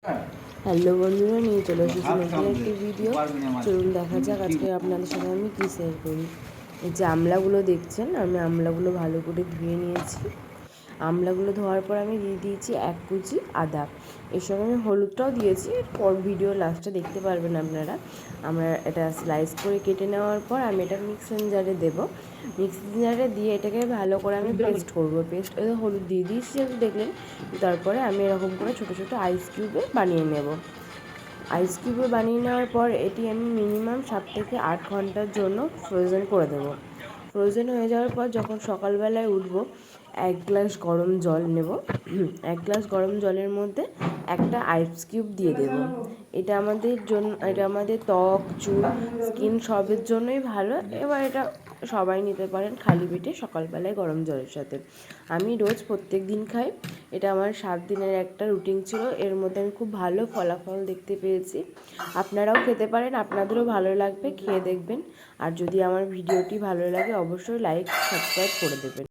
Hello বন্ধুরা, নিয়ে চলে এসেছি নতুন একটি ভিডিও। চলুন দেখা যাক আজকে আপনাদের সাথে আমি কী শেয়ার করি। এই যে আমলাগুলো দেখছেন, আমি আমলাগুলো ভালো করে ধুয়ে নিয়েছি। আমলাগুলো ধোয়ার পর আমি দিয়ে দিয়েছি 1 কুচি আদা। এর সঙ্গে আমি হলুদটাও দিয়েছি, পর ভিডিও লাস্টে দেখতে পারবেন আপনারা। আমরা এটা স্লাইস করে কেটে নেওয়ার পর আমি এটা মিক্সিং জারে দেবো। মিক্সিং জারে দিয়ে এটাকে ভালো করে আমি পেস্ট করবো। পেস্ট হলুদ দিয়ে দিয়েছি যেহেতু দেখলেন। তারপরে আমি এরকম করে ছোটো ছোটো আইস কিউবে বানিয়ে নেব। আইস কিউবে বানিয়ে নেওয়ার পর এটি আমি মিনিমাম 7 থেকে 8 ঘন্টার জন্য ফ্রোজেন করে দেবো। ফ্রোজেন হয়ে যাওয়ার পর যখন সকালবেলায় উঠবো, 1 গ্লাস গরম জল নেব। 1 গ্লাস গরম জলের মধ্যে একটা আইস কিউব দিয়ে দেব। এটা আমাদের ত্বক, চুল, স্কিন সবের জন্যই ভালো। এবার এটা সবাই নিতে পারেন খালি পেটে সকালবেলায় গরম জলের সাথে। আমি রোজ প্রত্যেক দিন খাই। এটা আমার 7 দিনের একটা রুটিন ছিল। এর মধ্যে আমি খুব ভালো ফলাফল দেখতে পেয়েছি। আপনারাও খেতে পারেন, আপনাদেরও ভালো লাগবে, খেয়ে দেখবেন। আর যদি আমার ভিডিওটি ভালো লাগে অবশ্যই লাইক সাবস্ক্রাইব করে দেবেন।